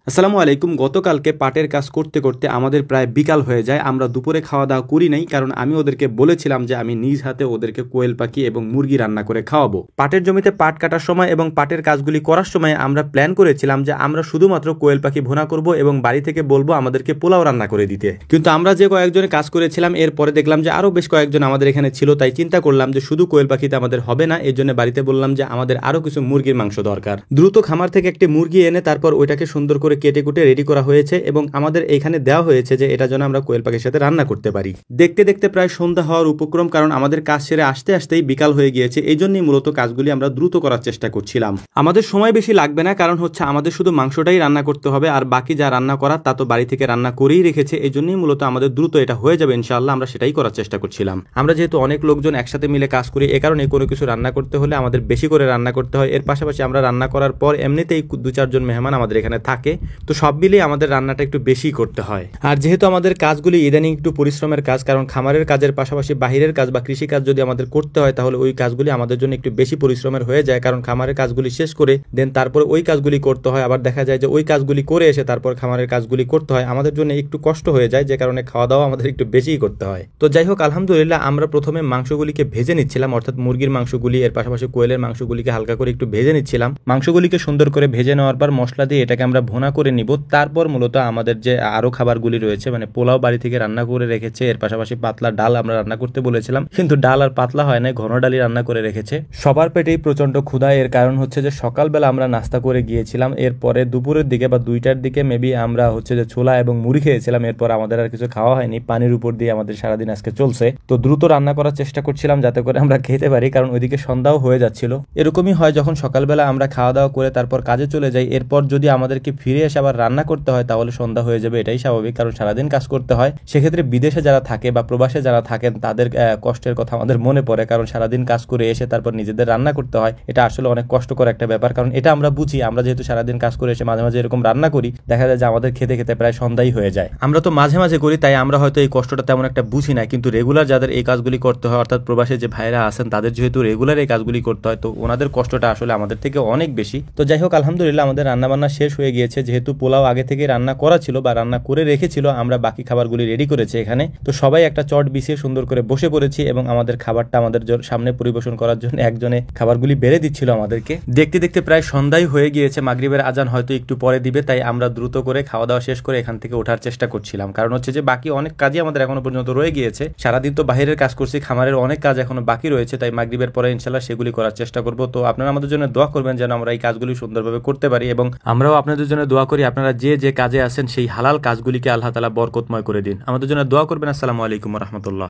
আসসালামু আলাইকুম। গতকালকে পাটের কাজ করতে করতে আমাদের প্রায় বিকাল হয়ে যায়। আমরা দুপুরে খাওয়া দাওয়া করি নাই, কারণ আমি ওদেরকে বলেছিলাম যে আমি নিজ হাতে ওদেরকে কোয়েল পাখি এবং মুরগি রান্না করে খাওয়াবো। পাটের জমিতে পাট কাটার সময় এবং পাটের কাজগুলি করার সময় আমরা প্ল্যান করেছিলাম যে আমরা শুধুমাত্র কোয়েল পাখি ভুনা করব এবং বাড়ি থেকে বলবো আমাদেরকে পোলাও রান্না করে দিতে। কিন্তু আমরা যে কয়েকজনে কাজ করেছিলাম এরপরে দেখলাম যে আরো বেশ কয়েকজন আমাদের এখানে ছিল, তাই চিন্তা করলাম যে শুধু কোয়েল পাখিতে আমাদের হবে না। এর জন্য বাড়িতে বললাম যে আমাদের আরো কিছু মুরগির মাংস দরকার। দ্রুত খামার থেকে একটি মুরগি এনে তারপর ওইটাকে সুন্দর করে কেটে কুটে রেডি করা হয়েছে এবং আমাদের এখানে দেওয়া হয়েছে যে এটা যেন আমরা কোয়েল পাখির সাথে রান্না করতে পারি। দেখতে দেখতে প্রায় সন্ধ্যা হওয়ার উপক্রম, কারণ আমাদের কাজ সেরে আসতে আসতেই বিকাল হয়ে গিয়েছে। এই জন্যই মূলত কাজগুলি আমরা দ্রুত করার চেষ্টা করছিলাম। আমাদের সময় বেশি লাগবে না, কারণ হচ্ছে আমাদের শুধু মাংসটাই রান্না করতে হবে, আর বাকি যা রান্না করার তা তো বাড়ি থেকে রান্না করেই রেখেছে। এই জন্যই মূলত আমাদের দ্রুত এটা হয়ে যাবে ইনশাআল্লাহ। আমরা সেটাই করার চেষ্টা করছিলাম। আমরা যেহেতু অনেক লোকজন একসাথে মিলে কাজ করি, এ কারণে কোনো কিছু রান্না করতে হলে আমাদের বেশি করে রান্না করতে হয়। এর পাশাপাশি আমরা রান্না করার পর এমনিতেই 2-4 জন মেহমান আমাদের এখানে থাকে, তো সব মিলিয়ে আমাদের রান্নাটা একটু বেশি করতে হয়। আর যেহেতু আমাদের কাজগুলি ইদানিং একটু পরিশ্রমের কাজ, কারণ খামারের কাজের পাশাপাশি বাহিরের কাজ বা কৃষি কাজ যদি আমাদের করতে হয় তাহলে ওই কাজগুলি আমাদের জন্য একটু বেশি পরিশ্রমের হয়ে যায়, কারণ খামারের কাজগুলি শেষ করে দেন তারপরে ওই কাজগুলি করতে হয়। আবার দেখা যায় যে ওই কাজগুলি করে এসে তারপর খামারের কাজগুলি করতে হয়, আমাদের জন্য একটু কষ্ট হয়ে যায়, যে কারণে খাওয়া দাওয়া আমাদের একটু বেশিই করতে হয়। তো যাই হোক, আলহামদুলিল্লাহ আমরা প্রথমে মাংসগুলিকে ভেজে নিচ্ছিলাম, অর্থাৎ মুরগির মাংসগুলি, এর পাশাপাশি কোয়েলের মাংসগুলিকে হালকা করে একটু ভেজে নিচ্ছিলাম। মাংসগুলিকে সুন্দর করে ভেজে নেওয়ার পর মশলা দিয়ে এটাকে আমরা ভুনা করে নিব। তারপর মূলত আমাদের যে আরো খাবারগুলি রয়েছে, মানে পোলাও বাড়ি থেকে রান্না করে রেখেছে, এর পাশাপাশি পাতলা ডাল আমরা রান্না করতে বলেছিলাম, কিন্তু ডাল আর পাতলা হয় না, ঘন ডালই রান্না করে রেখেছে। সবার পেটেই প্রচন্ড ক্ষুধা। এর কারণ হচ্ছে যে সকালবেলা আমরা নাস্তা করে গিয়েছিলাম, এরপরে দুপুরের দিকে বা 2টার দিকে মেবি আমরা হচ্ছে যে ছোলা এবং মুড়ি খেয়েছিলাম। এরপর আমাদের আর কিছু খাওয়া হয়নি, পানির উপর দিয়ে আমাদের সারাদিন আজকে চলছে। তো দ্রুত রান্না করার চেষ্টা করছিলাম যাতে করে আমরা খেতে পারি, কারণ ওইদিকে সন্ধ্যাও হয়ে যাচ্ছিল। এরকমই হয় যখন সকালবেলা আমরা খাওয়া দাওয়া করে তারপর কাজে চলে যাই, এরপর যদি আমাদেরকে ফিরে এসে আবার রান্না করতে হয় তাহলে সন্ধ্যা হয়ে যাবে, এটাই স্বাভাবিক, কারণ সারাদিন কাজ করতে হয়। সেক্ষেত্রে বিদেশে যারা থাকে বা প্রবাসে যারা থাকেন তাদের কষ্টের কথা আমাদের মনে পড়ে, কারণ সারাদিন কাজ করে এসে তারপর নিজেদের রান্না করতে হয়। এটা আসলে অনেক কষ্টকর একটা ব্যাপার, কারণ এটা আমরা বুঝি। আমরা যেহেতু সারাদিন কাজ করে এসে মাঝে মাঝে এরকম রান্না করি, দেখা যায় যে আমাদের খেতে খেতে প্রায় সন্ধ্যাই হয়ে যায়। আমরা তো মাঝে মাঝে করি, তাই আমরা হয়তো এই কষ্টটা তেমন একটা বুঝি না, কিন্তু রেগুলার যাদের এই কাজগুলি করতে হয়, অর্থাৎ প্রবাসে যে ভাইরা আছেন তাদের যেহেতু রেগুলার এই কাজগুলি করতে হয়, তো ওনাদের কষ্টটা আসলে আমাদের থেকে অনেক বেশি। তো যাই হোক, আলহামদুলিল্লাহ আমাদের রান্না বান্না শেষ হয়ে গিয়েছে। যেহেতু পোলাও আগে থেকে রান্না করা ছিল বা রান্না করে রেখেছিল, আমরা বাকি খাবারগুলি রেডি করেছি এখানে। তো সবাই একটা চট বিছিয়ে সুন্দর করে বসে পড়েছি এবং আমাদের খাবারটা আমাদের সামনে পরিবেশন করার জন্য একজনে খাবারগুলি বেড়ে দিচ্ছিল আমাদেরকে। দেখতে দেখতে প্রায় সন্ধ্যাই হয়ে গিয়েছে, মাগরিবের আজান হয়তো একটু পরে দিবে, তাই আমরা দ্রুত করে খাওয়া দাওয়া শেষ করে এখান থেকে ওঠার চেষ্টা করছিলাম। কারণ হচ্ছে যে বাকি অনেক কাজই আমাদের এখনো পর্যন্ত রয়ে গিয়েছে। সারাদিন তো বাইরের কাজ করছি, খামারের অনেক কাজ এখনো বাকি রয়েছে, তাই মাগরিবের পরে ইনশাল্লাহ সেগুলি করার চেষ্টা করব। তো আপনারা আমাদের জন্য দোয়া করবেন যেন আমরা এই কাজগুলি সুন্দরভাবে করতে পারি, এবং আমরাও আপনাদের জন্য দোয়া করি আপনারা যে যে কাজে আছেন সেই হালাল কাজগুলিকে আল্লাহ তাআলা বরকতময় করে দিন। আমাদের জন্য দোয়া করবেন। আসসালামু আলাইকুম ওয়া রাহমাতুল্লাহ।